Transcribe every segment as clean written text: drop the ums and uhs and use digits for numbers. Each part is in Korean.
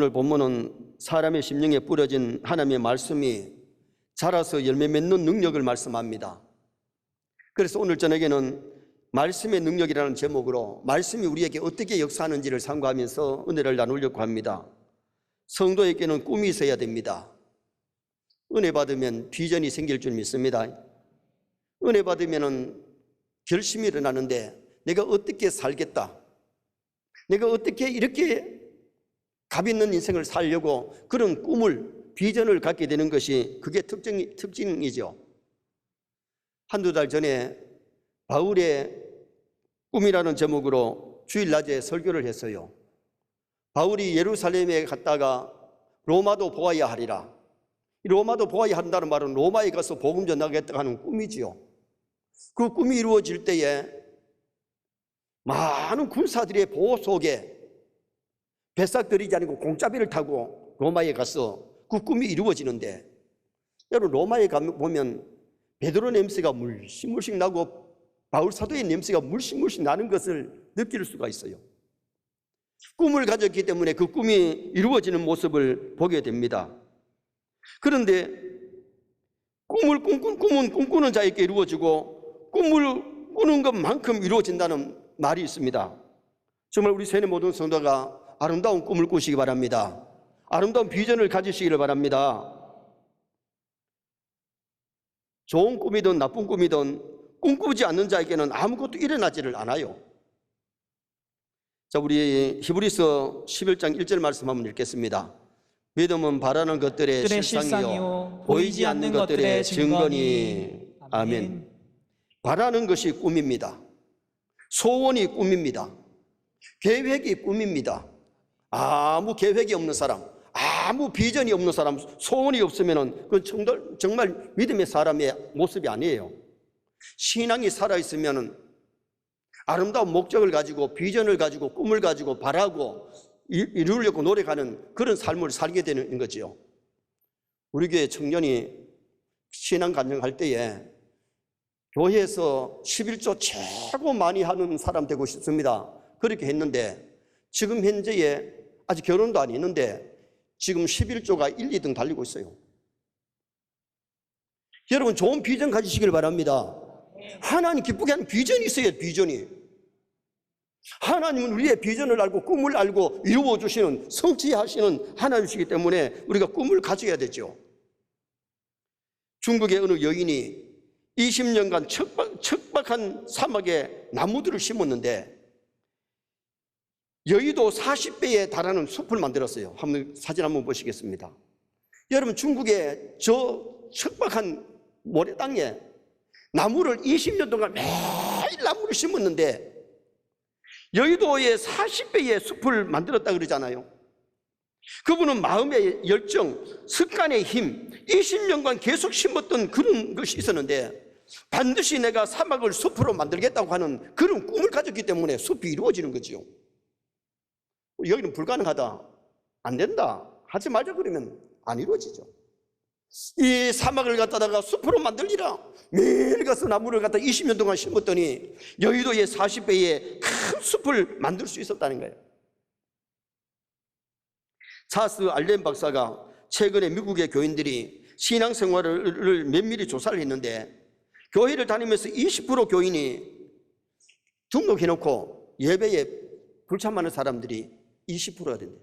오늘 본문은 사람의 심령에 뿌려진 하나님의 말씀이 자라서 열매 맺는 능력을 말씀합니다. 그래서 오늘 저녁에는 말씀의 능력이라는 제목으로 말씀이 우리에게 어떻게 역사하는지를 상고하면서 은혜를 나누려고 합니다. 성도에게는 꿈이 있어야 됩니다. 은혜 받으면 비전이 생길 줄 믿습니다. 은혜 받으면 결심이 일어나는데 내가 어떻게 살겠다, 내가 어떻게 이렇게 값 있는 인생을 살려고 그런 꿈을, 비전을 갖게 되는 것이 그게 특징이죠. 한두 달 전에 바울의 꿈이라는 제목으로 주일낮에 설교를 했어요. 바울이 예루살렘에 갔다가 로마도 보아야 하리라. 로마도 보아야 한다는 말은 로마에 가서 복음 전하겠다 하는 꿈이지요. 그 꿈이 이루어질 때에 많은 군사들의 보호 속에 뱃삭들이지 아니고 공짜비를 타고 로마에 가서 그 꿈이 이루어지는데, 여러분 로마에 가보면 베드로 냄새가 물씬 나고 바울 사도의 냄새가 물씬 나는 것을 느낄 수가 있어요. 꿈을 가졌기 때문에 그 꿈이 이루어지는 모습을 보게 됩니다. 그런데 꿈은 꿈꾸는 자에게 이루어지고 꿈을 꾸는 것만큼 이루어진다는 말이 있습니다. 정말 우리 세뇌 모든 성도가 아름다운 꿈을 꾸시기 바랍니다. 아름다운 비전을 가지시기를 바랍니다. 좋은 꿈이든 나쁜 꿈이든 꿈꾸지 않는 자에게는 아무것도 일어나지를 않아요. 자, 우리 히브리서 11장 1절 말씀 한번 읽겠습니다. 믿음은 바라는 것들의 실상이요 보이지 않는 것들의 증거니. 아멘. 바라는 것이 꿈입니다. 소원이 꿈입니다. 계획이 꿈입니다. 아무 계획이 없는 사람, 아무 비전이 없는 사람, 소원이 없으면 그건 정말 믿음의 사람의 모습이 아니에요. 신앙이 살아있으면 아름다운 목적을 가지고 비전을 가지고 꿈을 가지고 바라고 이루려고 노력하는 그런 삶을 살게 되는 거죠. 우리 교회 청년이 신앙 간증할 때에 교회에서 11조 최고 많이 하는 사람 되고 싶습니다. 그렇게 했는데 지금 현재에 아직 결혼도 안 했는데 지금 11조가 1, 2등 달리고 있어요. 여러분 좋은 비전 가지시길 바랍니다. 하나님 기쁘게 하는 비전이 있어요. 비전이. 하나님은 우리의 비전을 알고 꿈을 알고 이루어주시는, 성취하시는 하나님이시기 때문에 우리가 꿈을 가져야 되죠. 중국의 어느 여인이 20년간 척박한 사막에 나무들을 심었는데 여의도 40배에 달하는 숲을 만들었어요. 사진 한번 보시겠습니다. 여러분 중국의 저 척박한 모래 땅에 나무를 20년 동안 매일 나무를 심었는데 여의도의 40배의 숲을 만들었다 그러잖아요. 그분은 마음의 열정, 습관의 힘, 20년간 계속 심었던 그런 것이 있었는데 반드시 내가 사막을 숲으로 만들겠다고 하는 그런 꿈을 가졌기 때문에 숲이 이루어지는 거죠. 여기는 불가능하다, 안 된다, 하지 말자 그러면 안 이루어지죠. 이 사막을 갖다가 숲으로 만들리라 매일 가서 나무를 갖다 20년 동안 심었더니 여의도의 40배의 큰 숲을 만들 수 있었다는 거예요. 차스 알렌 박사가 최근에 미국의 교인들이 신앙생활을 면밀히 조사를 했는데 교회를 다니면서 20% 교인이 등록해놓고 예배에 불참하는 사람들이 20%가 된대요.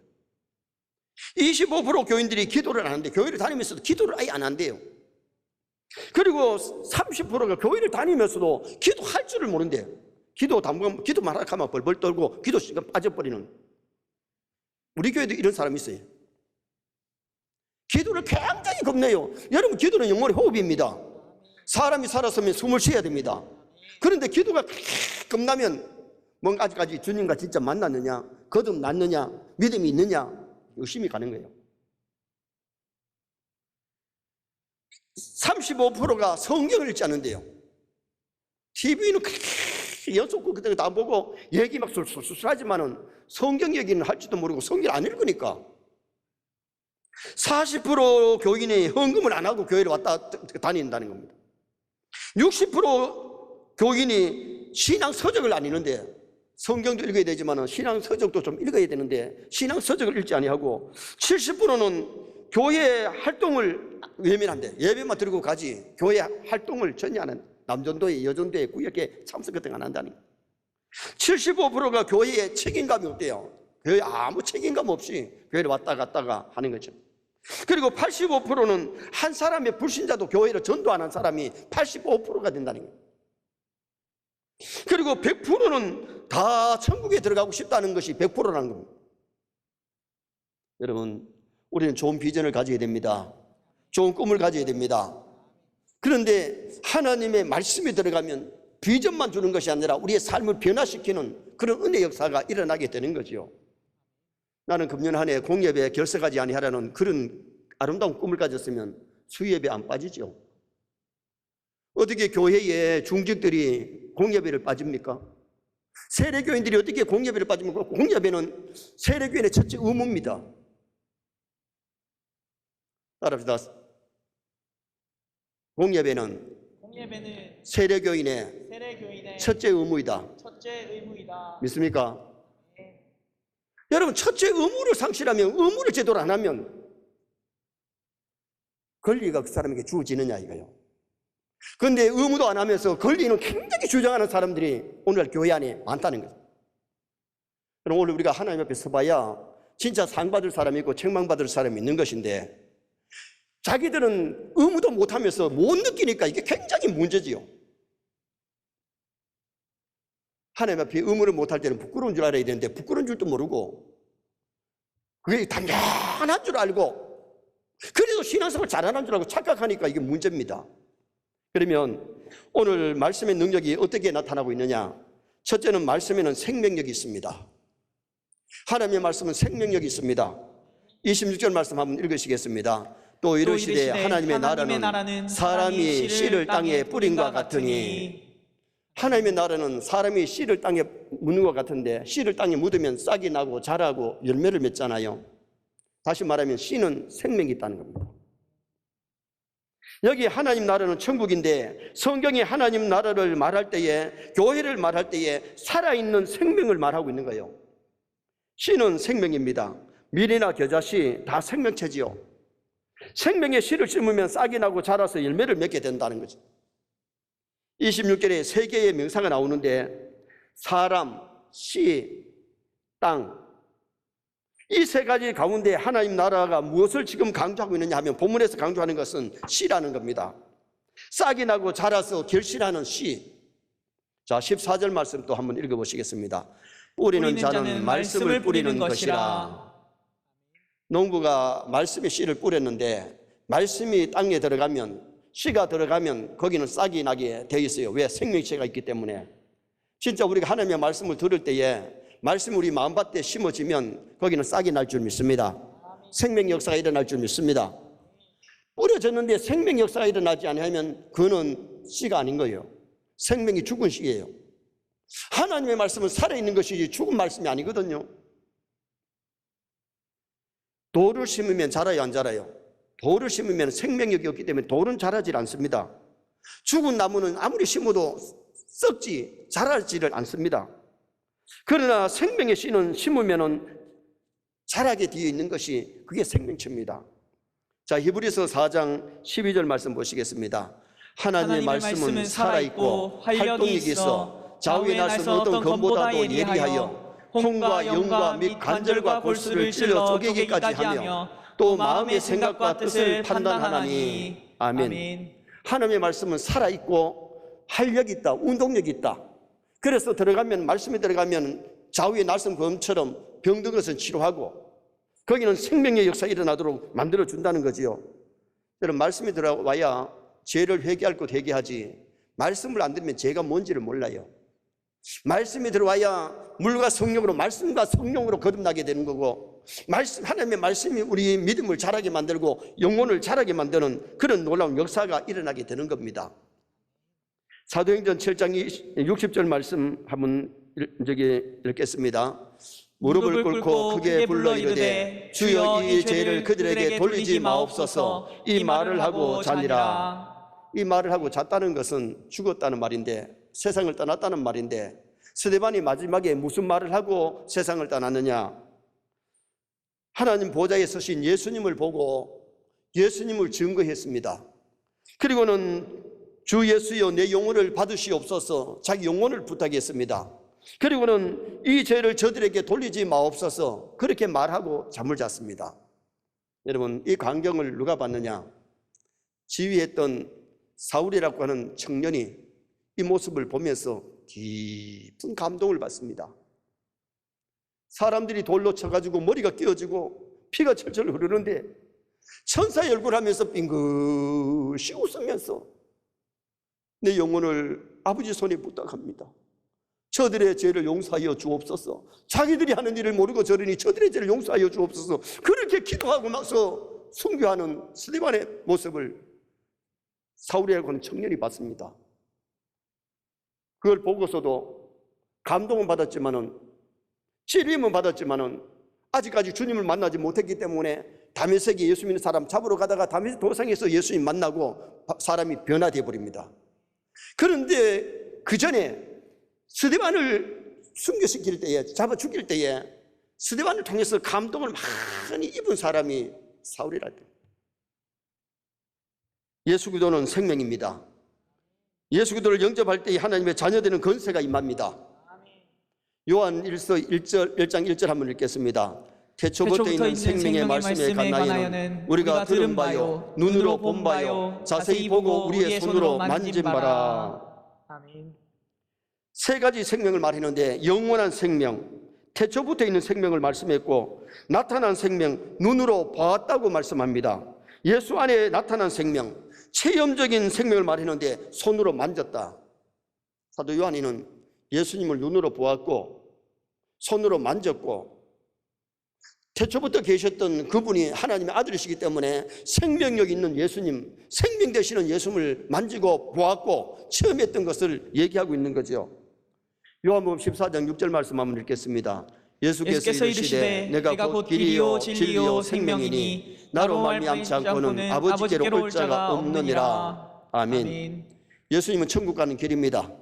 25% 교인들이 기도를 안 하는데 교회를 다니면서도 기도를 아예 안 한대요. 그리고 30%가 교회를 다니면서도 기도할 줄을 모른대요. 기도만 하면 벌벌 떨고 기도 시간 빠져버리는. 우리 교회도 이런 사람이 있어요. 기도를 굉장히 겁내요. 여러분 기도는 영혼의 호흡입니다. 사람이 살았으면 숨을 쉬어야 됩니다. 그런데 기도가 겁나면 뭔가 아직까지 주님과 진짜 만났느냐, 거듭났느냐, 믿음이 있느냐 의심이 가는 거예요. 35%가 성경을 읽지 않는데요. TV는 연속극 그때 다 보고 얘기 막 술술 하지만은 성경 얘기는 할지도 모르고 성경 안 읽으니까. 40% 교인이 헌금을 안 하고 교회를 왔다 다닌다는 겁니다. 60% 교인이 신앙 서적을 안 읽는데 성경도 읽어야 되지만 신앙 서적도 좀 읽어야 되는데 신앙 서적을 읽지 아니하고 70%는 교회 활동을 외면한대. 예배만 드리고 가지 교회 활동을 전혀 안 한다. 남전도회, 여전도회, 구역에 참석 같은 거 안 한다니. 75%가 교회에 책임감이 없대요. 교회에 아무 책임감 없이 교회를 왔다 갔다가 하는 거죠. 그리고 85%는 한 사람의 불신자도 교회를 전도 안 한 사람이 85%가 된다는 거예요. 그리고 100%는 다 천국에 들어가고 싶다는 것이 100%라는 겁니다. 여러분, 우리는 좋은 비전을 가져야 됩니다. 좋은 꿈을 가져야 됩니다. 그런데 하나님의 말씀에 들어가면 비전만 주는 것이 아니라 우리의 삶을 변화시키는 그런 은혜 역사가 일어나게 되는 거죠. 나는 금년 한 해 공예배에 결석하지 아니하라는 그런 아름다운 꿈을 가졌으면 수예배 안 빠지죠. 어떻게 교회에 중직들이 공예배를 빠집니까? 세례교인들이 어떻게 공예배를 빠집니까? 공예배는 세례교인의 첫째 의무입니다. 따라합시다. 공예배는 세례교인의 첫째 의무이다. 믿습니까? 네. 여러분, 첫째 의무를 상실하면, 의무를 제대로 안 하면 권리가 그 사람에게 주어지느냐 이거예요. 그런데 의무도 안 하면서 권리는 굉장히 주장하는 사람들이 오늘 교회 안에 많다는 거죠. 그럼 오늘 우리가 하나님 앞에 서봐야 진짜 상 받을 사람이 있고 책망받을 사람이 있는 것인데, 자기들은 의무도 못하면서 못 느끼니까 이게 굉장히 문제지요. 하나님 앞에 의무를 못할 때는 부끄러운 줄 알아야 되는데 부끄러운 줄도 모르고 그게 당연한 줄 알고 그래도 신앙생활 잘하는 줄 알고 착각하니까 이게 문제입니다. 그러면 오늘 말씀의 능력이 어떻게 나타나고 있느냐? 첫째는 말씀에는 생명력이 있습니다. 하나님의 말씀은 생명력이 있습니다. 26절 말씀 한번 읽으시겠습니다. 또 이르시되 하나님의 나라는 사람이 씨를 땅에 뿌린과 같으니. 하나님의 나라는 사람이 씨를 땅에 묻는 것 같은데, 씨를 땅에 묻으면 싹이 나고 자라고 열매를 맺잖아요. 다시 말하면 씨는 생명이 있다는 겁니다. 여기 하나님 나라는 천국인데, 성경이 하나님 나라를 말할 때에, 교회를 말할 때에 살아있는 생명을 말하고 있는 거예요. 씨는 생명입니다. 밀이나 겨자씨 다 생명체지요. 생명의 씨를 심으면 싹이 나고 자라서 열매를 맺게 된다는 거죠. 26절에 세 개의 명사가 나오는데, 사람, 씨, 땅, 이 세 가지 가운데 하나님 나라가 무엇을 지금 강조하고 있느냐 하면, 본문에서 강조하는 것은 씨라는 겁니다. 싹이 나고 자라서 결실하는 씨. 자, 14절 말씀 또 한번 읽어보시겠습니다. 뿌리는 자는 말씀을 뿌리는 것이라. 농부가 말씀의 씨를 뿌렸는데, 말씀이 땅에 들어가면, 씨가 들어가면 거기는 싹이 나게 되어 있어요. 왜? 생명체가 있기 때문에. 진짜 우리가 하나님의 말씀을 들을 때에 말씀이 우리 마음밭에 심어지면 거기는 싹이 날 줄 믿습니다. 생명 역사가 일어날 줄 믿습니다. 뿌려졌는데 생명 역사가 일어나지 않으면 그는 씨가 아닌 거예요. 생명이 죽은 씨예요. 하나님의 말씀은 살아있는 것이지 죽은 말씀이 아니거든요. 돌을 심으면 자라요, 안 자라요? 돌을 심으면 생명력이 없기 때문에 돌은 자라질 않습니다. 죽은 나무는 아무리 심어도 썩지 자라지를 않습니다. 그러나 생명의 씨는 심으면 자라게 되어 있는 것이 그게 생명체입니다. 자, 히브리서 4장 12절 말씀 보시겠습니다. 하나님의 말씀은 살아있고 활동력이 있어 좌우에 나선 어떤 검보다도 예리하여 혼과 영과 및 관절과 골수를 찔러 쪼개기까지 하며 또 마음의 생각과 뜻을 판단하나니. 아멘. 하나님의 말씀은 살아있고 활력이 있다, 운동력이 있다. 그래서 들어가면, 말씀에 들어가면 좌우에 날선 검처럼 병든 것은 치료하고 거기는 생명의 역사가 일어나도록 만들어준다는 거지요. 여러분, 말씀에 들어와야 죄를 회개할 것 회개하지, 말씀을 안 들으면 죄가 뭔지를 몰라요. 말씀이 들어와야 물과 성령으로, 말씀과 성령으로 거듭나게 되는 거고, 하나님의 말씀이 우리 믿음을 자라게 만들고 영혼을 자라게 만드는 그런 놀라운 역사가 일어나게 되는 겁니다. 사도행전 7장 60절 말씀 한번 읽겠습니다. 무릎을 꿇고 크게 불러 이르되 주여 이 죄를 그들에게 돌리지 마옵소서. 이 말을 하고 자니라. 이 말을 하고 잤다는 것은 죽었다는 말인데, 세상을 떠났다는 말인데, 스데반이 마지막에 무슨 말을 하고 세상을 떠났느냐? 하나님 보좌에 서신 예수님을 보고 예수님을 증거했습니다. 그리고는 주 예수여 내 영혼을 받으시옵소서 자기 영혼을 부탁했습니다. 그리고는 이 죄를 저들에게 돌리지 마옵소서 그렇게 말하고 잠을 잤습니다. 여러분, 이 광경을 누가 봤느냐? 지휘했던 사울이라고 하는 청년이 이 모습을 보면서 깊은 감동을 받습니다. 사람들이 돌로 쳐가지고 머리가 끼어지고 피가 철철 흐르는데 천사의 얼굴 하면서 빙긋이 웃으면서 내 영혼을 아버지 손에 부탁합니다. 저들의 죄를 용서하여 주옵소서. 자기들이 하는 일을 모르고 저러니 저들의 죄를 용서하여 주옵소서. 그렇게 기도하고 나서 순교하는 스데반의 모습을 사울이라고 하는 청년이 봤습니다. 그걸 보고서도 감동은 받았지만은 찔림은 받았지만은 아직까지 주님을 만나지 못했기 때문에 다메섹에 예수 믿는 사람 잡으러 가다가 다메섹 도상에서 예수님 만나고 사람이 변화되어 버립니다. 그런데 그 전에 스데반을 순교시킬 때에, 잡아 죽일 때에 스데반을 통해서 감동을 많이 입은 사람이 사울이라. 예수 그리스도는 생명입니다. 예수 그리스도를 영접할 때에 하나님의 자녀되는 권세가 임합니다. 요한 1서 1장 1절 한번 읽겠습니다. 태초부터 있는 생명의 말씀에 관하여는 우리가 들은 바요 눈으로 본 바요 자세히 보고 우리의 손으로 만진 바라. 아멘. 세 가지 생명을 말했는데 영원한 생명, 태초부터 있는 생명을 말씀했고 나타난 생명, 눈으로 보았다고 말씀합니다. 예수 안에 나타난 생명, 체험적인 생명을 말했는데 손으로 만졌다. 사도 요한이는 예수님을 눈으로 보았고 손으로 만졌고 태초부터 계셨던 그분이 하나님의 아들이시기 때문에 생명력 있는 예수님, 생명 되시는 예수님을 만지고 보았고 체험했던 것을 얘기하고 있는 거죠. 요한복음 14장 6절 말씀 한번 읽겠습니다. 예수께서 이르시되 내가 곧 길이요 진리요 생명이니 나로 말미암지 않고는 아버지께로 올 자가 없느니라. 아멘. 예수님은 천국 가는 길입니다.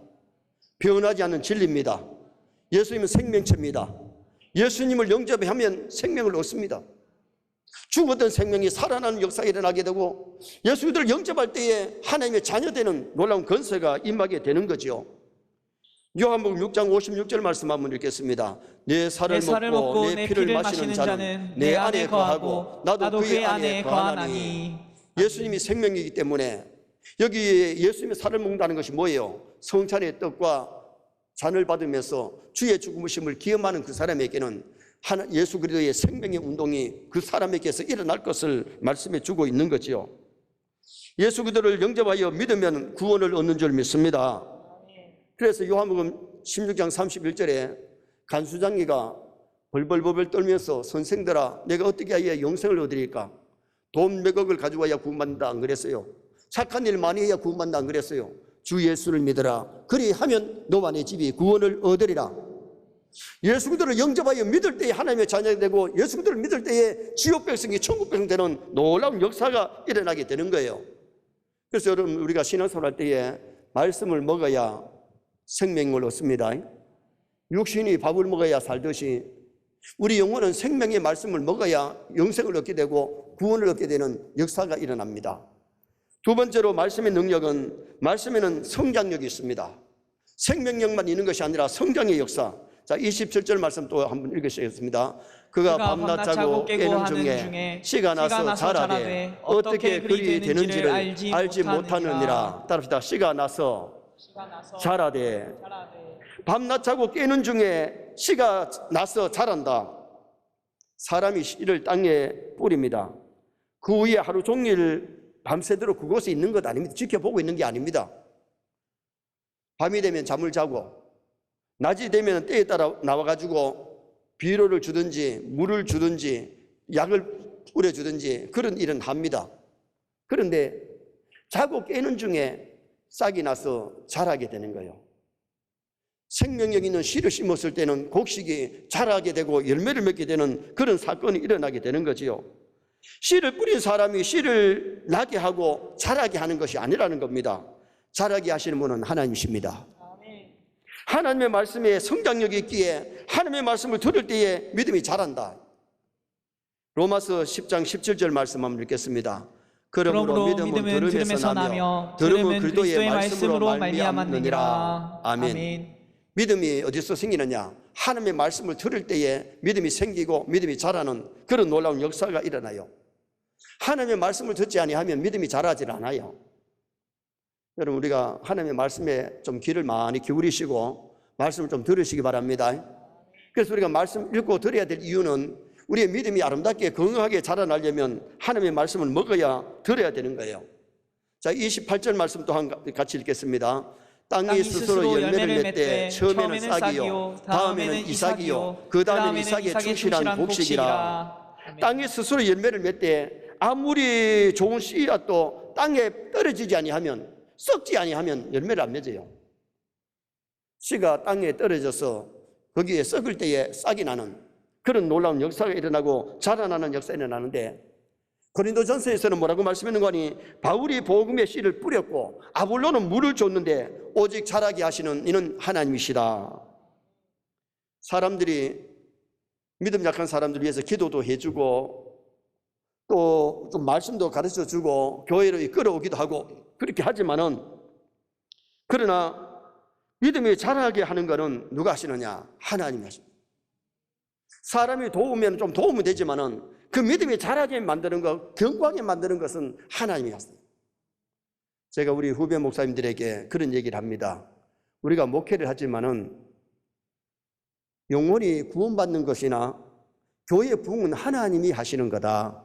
변하지 않는 진리입니다. 예수님은 생명체입니다. 예수님을 영접하면 생명을 얻습니다. 죽었던 생명이 살아나는 역사가 일어나게 되고 예수님을 영접할 때에 하나님의 자녀되는 놀라운 권세가 임하게 되는 거죠. 요한복음 6장 56절 말씀 한번 읽겠습니다. 내 살을 먹고 내 피를 마시는 자는 내 안에 거하고 나도 그의 안에 거하나니. 예수님이 생명이기 때문에 여기 예수님의 살을 먹는다는 것이 뭐예요? 성찬의 떡과 잔을 받으면서 주의 죽으심을 기념하는 그 사람에게는 예수 그리스도의 생명의 운동이 그 사람에게서 일어날 것을 말씀해 주고 있는 거지요. 예수 그리스도를 영접하여 믿으면 구원을 얻는 줄 믿습니다. 그래서 요한복음 16장 31절에 간수장이가 벌벌벌 떨면서 선생들아 내가 어떻게 하여 영생을 얻으리까? 돈 몇억을 가지고 와야 구원받는다 안 그랬어요? 착한 일 많이 해야 구원받는다 안 그랬어요? 주 예수를 믿어라. 그리하면 너와 내 집이 구원을 얻으리라. 예수 그리스도를 영접하여 믿을 때에 하나님의 자녀가 되고 예수 그리스도를 믿을 때에 지옥 백성이 천국 백성 되는 놀라운 역사가 일어나게 되는 거예요. 그래서 여러분 우리가 신앙생활 할 때에 말씀을 먹어야 생명을 얻습니다. 육신이 밥을 먹어야 살듯이 우리 영혼은 생명의 말씀을 먹어야 영생을 얻게 되고 구원을 얻게 되는 역사가 일어납니다. 두 번째로 말씀의 능력은 말씀에는 성장력이 있습니다. 생명력만 있는 것이 아니라 성장의 역사. 자, 27절 말씀 또 한번 읽으시겠습니다. 그가 밤낮 자고 깨는 중에 씨가 나서 자라되 어떻게 그리 되는지를 알지 못하느니라. 따라합시다. 씨가 나서 자라되. 밤낮 자고 깨는 중에 씨가 나서 자란다. 사람이 씨를 땅에 뿌립니다. 그 위에 하루 종일 밤새도록 그곳에 있는 것 아닙니다. 지켜보고 있는 게 아닙니다. 밤이 되면 잠을 자고 낮이 되면 때에 따라 나와가지고 비료를 주든지 물을 주든지 약을 뿌려주든지 그런 일은 합니다. 그런데 자고 깨는 중에 싹이 나서 자라게 되는 거예요. 생명력 있는 씨를 심었을 때는 곡식이 자라게 되고 열매를 맺게 되는 그런 사건이 일어나게 되는 거지요. 씨를 뿌린 사람이 씨를 나게 하고 자라게 하는 것이 아니라는 겁니다. 자라게 하시는 분은 하나님이십니다. 하나님의 말씀에 성장력이 있기에 하나님의 말씀을 들을 때에 믿음이 자란다. 로마서 10장 17절 말씀 한번 읽겠습니다. 그러므로 믿음은 들음에서 나며 들음은 그리스도의 말씀으로 말미암느니라. 아멘. 믿음이 어디서 생기느냐? 하나님의 말씀을 들을 때에 믿음이 생기고 믿음이 자라는 그런 놀라운 역사가 일어나요. 하나님의 말씀을 듣지 아니하면 믿음이 자라질 않아요. 여러분, 우리가 하나님의 말씀에 좀 귀를 많이 기울이시고 말씀을 좀 들으시기 바랍니다. 그래서 우리가 말씀 읽고 들어야 될 이유는 우리의 믿음이 아름답게 건강하게 자라나려면 하나님의 말씀을 먹어야 들어야 되는 거예요. 자, 28절 말씀 또한 같이 읽겠습니다. 땅이 스스로 열매를 맺되 처음에는 싹이요 다음에는 이삭이요 그 다음에는 이삭의 충실한 곡식이라. 땅이 스스로 열매를 맺되 아무리 좋은 씨앗도 땅에 떨어지지 아니하면, 썩지 아니하면 열매를 안 맺어요. 씨가 땅에 떨어져서 거기에 썩을 때에 싹이 나는 그런 놀라운 역사가 일어나고 자라나는 역사가 일어나는데, 고린도전서에서는 뭐라고 말씀하는 거니? 바울이 복음의 씨를 뿌렸고 아볼로는 물을 줬는데 오직 자라게 하시는 이는 하나님이시다. 사람들이, 믿음 약한 사람들 위해서 기도도 해주고 또 좀 말씀도 가르쳐주고 교회로 이끌어오기도 하고 그렇게 하지만은, 그러나 믿음이 자라게 하는 것은 누가 하시느냐? 하나님이 하십니다. 사람이 도우면 좀 도움이 되지만은 그 믿음이 자라게 만드는 것, 견고하게 만드는 것은 하나님이 하십니다. 제가 우리 후배 목사님들에게 그런 얘기를 합니다. 우리가 목회를 하지만은 영혼이 구원받는 것이나 교회의 부흥은 하나님이 하시는 거다.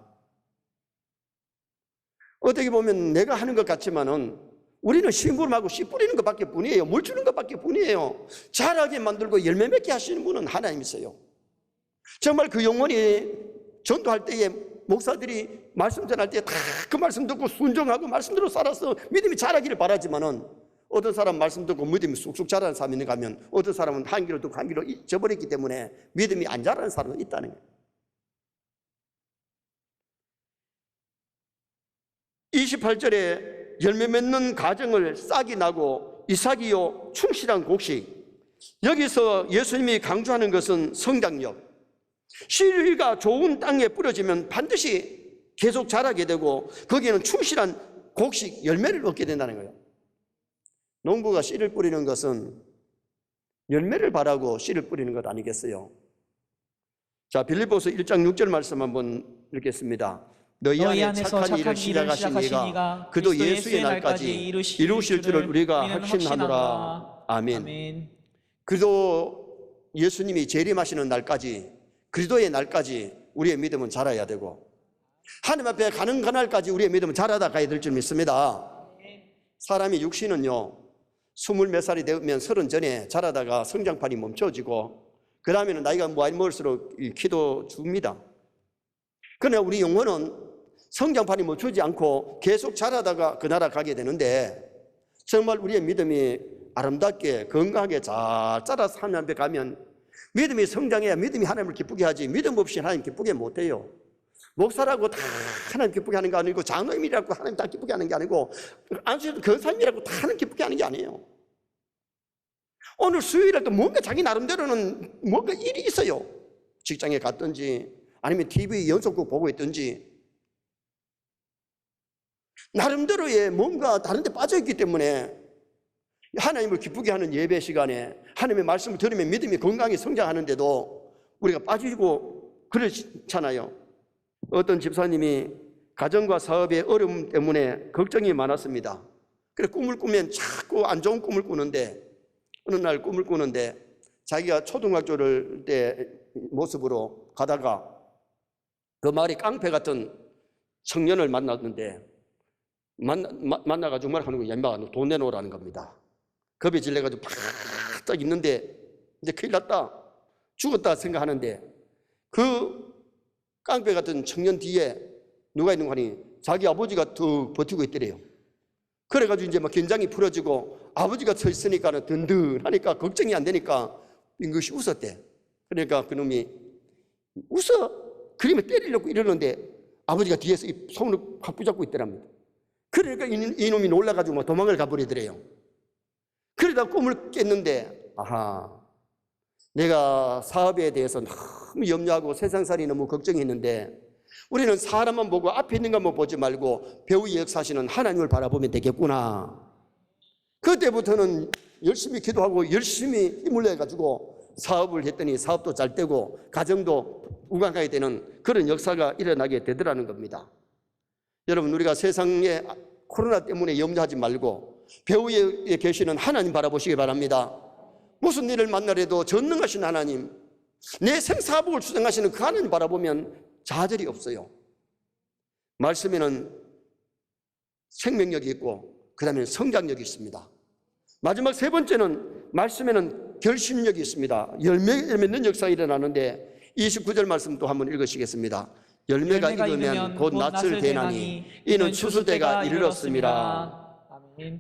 어떻게 보면 내가 하는 것 같지만은 우리는 심부름하고 씨 뿌리는 것밖에 뿐이에요. 물 주는 것밖에 뿐이에요. 자라게 만들고 열매 맺게 하시는 분은 하나님이세요. 정말 그 영혼이 전도할 때에 목사들이 말씀 전할 때 다 그 말씀 듣고 순종하고 말씀대로 살아서 믿음이 자라기를 바라지만은, 어떤 사람 말씀 듣고 믿음이 쑥쑥 자라는 사람이 있는가 하면 어떤 사람은 한 귀로 듣고 한 귀로 잊어버렸기 때문에 믿음이 안 자라는 사람은 있다는 거예요. 28절에 열매 맺는 가정을 싹이 나고 이삭이요 충실한 곡식. 여기서 예수님이 강조하는 것은 성장력. 씨가 좋은 땅에 뿌려지면 반드시 계속 자라게 되고 거기에는 충실한 곡식, 열매를 얻게 된다는 거예요. 농부가 씨를 뿌리는 것은 열매를 바라고 씨를 뿌리는 것 아니겠어요? 자, 빌립보서 1장 6절 말씀 한번 읽겠습니다. 너희 안에 착한 일을 시작하신 이가 그도 예수의 날까지 이루실 줄을 우리가 확신하노라. 아멘. 그도 예수님이 재림하시는 날까지, 그리스도의 날까지 우리의 믿음은 자라야 되고, 하나님 앞에 가는 그날까지 우리의 믿음은 자라다 가야 될 줄 믿습니다. 사람이 육신은요 20몇 살이 되면 30 전에 자라다가 성장판이 멈춰지고 그 다음에는 나이가 많이 먹을수록 키도 줍니다. 그러나 우리 영혼은 성장판이 멈추지 않고 계속 자라다가 그 나라 가게 되는데, 정말 우리의 믿음이 아름답게 건강하게 잘 자라서 하나님 앞에 가면 믿음이 성장해야 믿음이 하나님을 기쁘게 하지, 믿음 없이 하나님 기쁘게 못해요. 목사라고 다 하나님 기쁘게 하는 게 아니고, 장로님이라고 하나님 다 기쁘게 하는 게 아니고, 안수해도 권사님이라고 다 하나님 기쁘게 하는 게 아니에요. 오늘 수요일에 또 뭔가 자기 나름대로는 뭔가 일이 있어요. 직장에 갔든지 아니면 TV 연속극 보고 있든지 나름대로의 뭔가 다른 데 빠져있기 때문에 하나님을 기쁘게 하는 예배 시간에 하나님의 말씀을 들으면 믿음이 건강히 성장하는데도 우리가 빠지고 그렇잖아요. 어떤 집사님이 가정과 사업의 어려움 때문에 걱정이 많았습니다. 그래서 꿈을 꾸면 자꾸 안 좋은 꿈을 꾸는데, 어느 날 꿈을 꾸는데 자기가 초등학교를 때 모습으로 가다가 그 마을에 깡패 같은 청년을 만났는데, 만나가지고 말하는 거예요. 얌마 돈 내놓으라는 겁니다. 겁이 질려가지고 팍딱 있는데 이제 큰일 났다, 죽었다 생각하는데 그 깡패 같은 청년 뒤에 누가 있는 거 하니 자기 아버지가 더 버티고 있더래요. 그래가지고 이제 막 긴장이 풀어지고 아버지가 서 있으니까 든든하니까 걱정이 안 되니까 빙긋이 웃었대. 그러니까 그놈이 웃어 그림에 때리려고 이러는데 아버지가 뒤에서 이 손을 확 붙잡고 있더랍니다. 그러니까 이놈이 놀라가지고 막 도망을 가버리더래요. 그러다 꿈을 깼는데 아하, 내가 사업에 대해서 너무 염려하고 세상살이 너무 걱정했는데 우리는 사람만 보고 앞에 있는 것만 보지 말고 배후에 역사하시는 하나님을 바라보면 되겠구나. 그때부터는 열심히 기도하고 열심히 힘을 내가지고 사업을 했더니 사업도 잘 되고 가정도 우강하게 되는 그런 역사가 일어나게 되더라는 겁니다. 여러분, 우리가 세상에 코로나 때문에 염려하지 말고 배후에 계시는 하나님 바라보시기 바랍니다. 무슨 일을 만나래도 전능하신 하나님, 내 생사복을 주장하시는 그 하나님 바라보면 좌절이 없어요. 말씀에는 생명력이 있고 그 다음에 성장력이 있습니다. 마지막 세 번째는 말씀에는 결심력이 있습니다. 열매 맺는 역사가 일어나는데 29절 말씀 또 한번 읽으시겠습니다. 열매가 익으면 곧 낫을 대나니 이는 추수때가 이르렀습니다.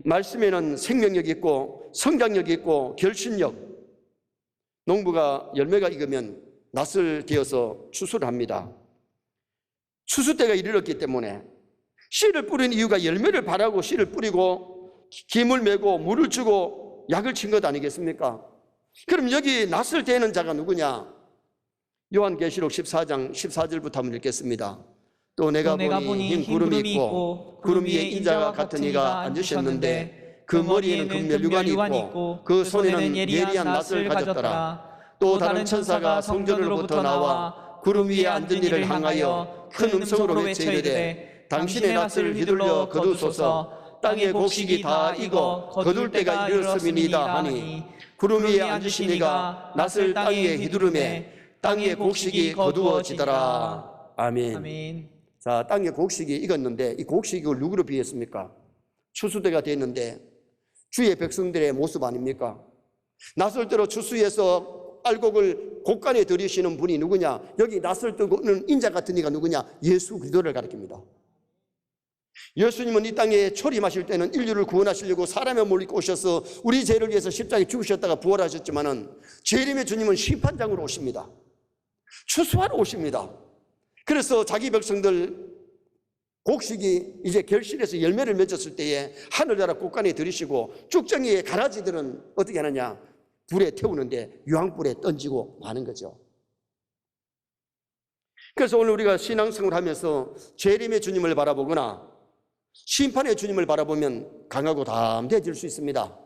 말씀에는 생명력이 있고 성장력이 있고 결심력. 농부가 열매가 익으면 낫을 되어서 추수를 합니다. 추수때가 이르렀기 때문에 씨를 뿌린 이유가 열매를 바라고 씨를 뿌리고 김을 메고 물을 주고 약을 친 것 아니겠습니까? 그럼 여기 낫을 대는 자가 누구냐? 요한계시록 14장 14절부터 한번 읽겠습니다. 또 내가 보니 흰 구름이 있고 구름 위에 인자와 같은 이가 앉으셨는데 그 머리에는 금면류관이 있고 그 손에는 예리한 낫을 가졌더라. 또 다른 천사가 성전으로부터 나와 구름 위에 앉은 이를 향하여 큰 음성으로 외쳐 이르되 당신의 낫을 휘둘러 거두소서. 땅의 곡식이 다 익어 거둘 때가 이르렀음이니이다 하니 구름 위에 앉으신 이가 낫을 땅에 휘두르매 땅의 곡식이 거두어지더라. 아멘. 아멘. 자, 땅의 곡식이 익었는데 이 곡식이 누구로 비했습니까? 추수때가 됐는데 주의 백성들의 모습 아닙니까? 낫을 들어 추수해서 알곡을 곡간에 들이시는 분이 누구냐? 여기 낫을 뜨고는 인자 같은 이가 누구냐? 예수 그리스도를 가리킵니다. 예수님은 이 땅에 초림하실 때는 인류를 구원하시려고 사람의 몸을 입고 오셔서 우리 죄를 위해서 십자가에 죽으셨다가 부활하셨지만은 재림의 주님은 심판장으로 오십니다. 추수하러 오십니다. 그래서 자기 백성들 곡식이 이제 결실해서 열매를 맺었을 때에 하늘나라 곡간에 들이시고 쭉정이의 가라지들은 어떻게 하느냐? 불에 태우는데 유황불에 던지고 마는 거죠. 그래서 오늘 우리가 신앙생활을 하면서 재림의 주님을 바라보거나 심판의 주님을 바라보면 강하고 담대해질 수 있습니다.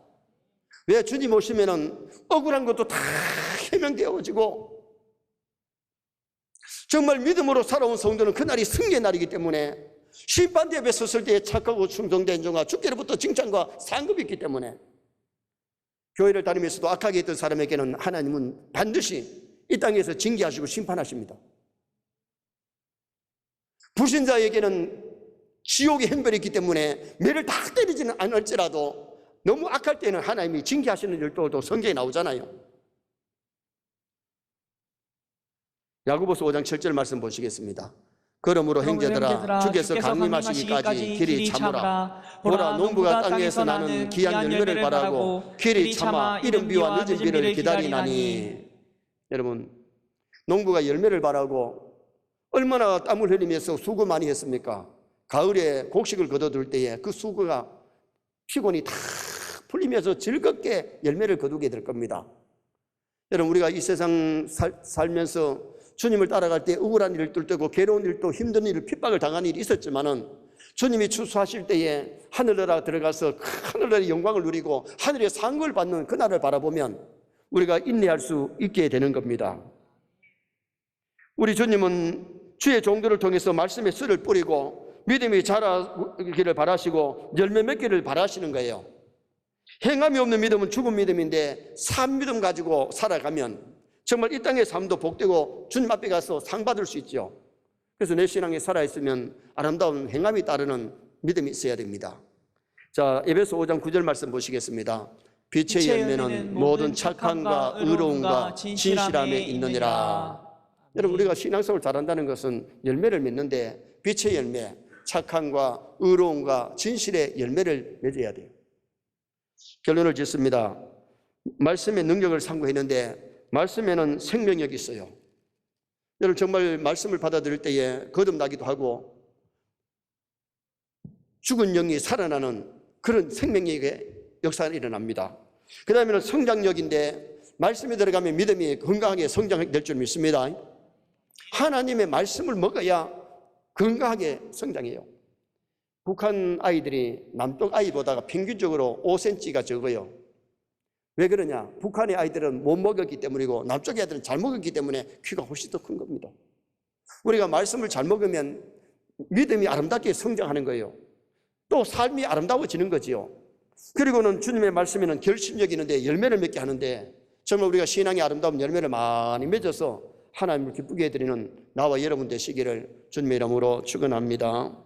왜? 주님 오시면은 억울한 것도 다 해명되어지고 정말 믿음으로 살아온 성도는 그날이 승리의 날이기 때문에 심판대 앞에 섰을 때에 착하고 충성된 자가 주께로부터 칭찬과 상급이 있기 때문에 교회를 다니면서도 악하게 했던 사람에게는 하나님은 반드시 이 땅에서 징계하시고 심판하십니다. 불신자에게는 지옥의 형벌이 있기 때문에 매를 다 때리지는 않을지라도 너무 악할 때는 하나님이 징계하시는 일도 성경에 나오잖아요. 야고보서 5장 7절 말씀 보시겠습니다. 그러므로 형제들아 주께서 강림하시기까지 길이 참으라. 보라, 농부가 땅에서 나는 귀한 열매를 바라고 길이 참아 이른 비와 늦은 비를 기다리나니. 여러분, 농부가 열매를 바라고 얼마나 땀을 흘리면서 수고 많이 했습니까? 가을에 곡식을 거둬들 때에 그 수고가 피곤이 다 풀리면서 즐겁게 열매를 거두게 될 겁니다. 여러분, 우리가 이 세상 살면서 주님을 따라갈 때 억울한 일을 뚫고 괴로운 일도 힘든 일을 핍박을 당한 일이 있었지만은 주님이 추수하실 때에 하늘나라 들어가서 하늘나라의 영광을 누리고 하늘의 상을 받는 그날을 바라보면 우리가 인내할 수 있게 되는 겁니다. 우리 주님은 주의 종들을 통해서 말씀의 씨를 뿌리고 믿음이 자라기를 바라시고 열매 맺기를 바라시는 거예요. 행함이 없는 믿음은 죽은 믿음인데 산 믿음 가지고 살아가면 정말 이 땅의 삶도 복되고 주님 앞에 가서 상 받을 수 있죠. 그래서 내 신앙에 살아있으면 아름다운 행함이 따르는 믿음이 있어야 됩니다. 자, 에베소 5장 9절 말씀 보시겠습니다. 빛의 열매는 모든 착함과 의로움과 진실함에 있느니라. 여러분, 우리가 신앙생활을 잘한다는 것은 열매를 맺는데 빛의 열매, 착함과 의로움과 진실의 열매를 맺어야 돼요. 결론을 짓습니다. 말씀의 능력을 상고했는데 말씀에는 생명력이 있어요. 여러분, 정말 말씀을 받아들일 때에 거듭나기도 하고 죽은 영이 살아나는 그런 생명력의 역사가 일어납니다. 그 다음에는 성장력인데 말씀에 들어가면 믿음이 건강하게 성장될 줄 믿습니다. 하나님의 말씀을 먹어야 건강하게 성장해요. 북한 아이들이 남쪽 아이보다 평균적으로 5cm가 적어요. 왜 그러냐? 북한의 아이들은 못 먹었기 때문이고 남쪽의 아이들은 잘 먹었기 때문에 키가 훨씬 더 큰 겁니다. 우리가 말씀을 잘 먹으면 믿음이 아름답게 성장하는 거예요. 또 삶이 아름다워지는 거지요. 그리고는 주님의 말씀에는 결심력이 있는데 열매를 맺게 하는데 정말 우리가 신앙의 아름다운 열매를 많이 맺어서 하나님을 기쁘게 해드리는 나와 여러분 되시기를 주님의 이름으로 축원합니다.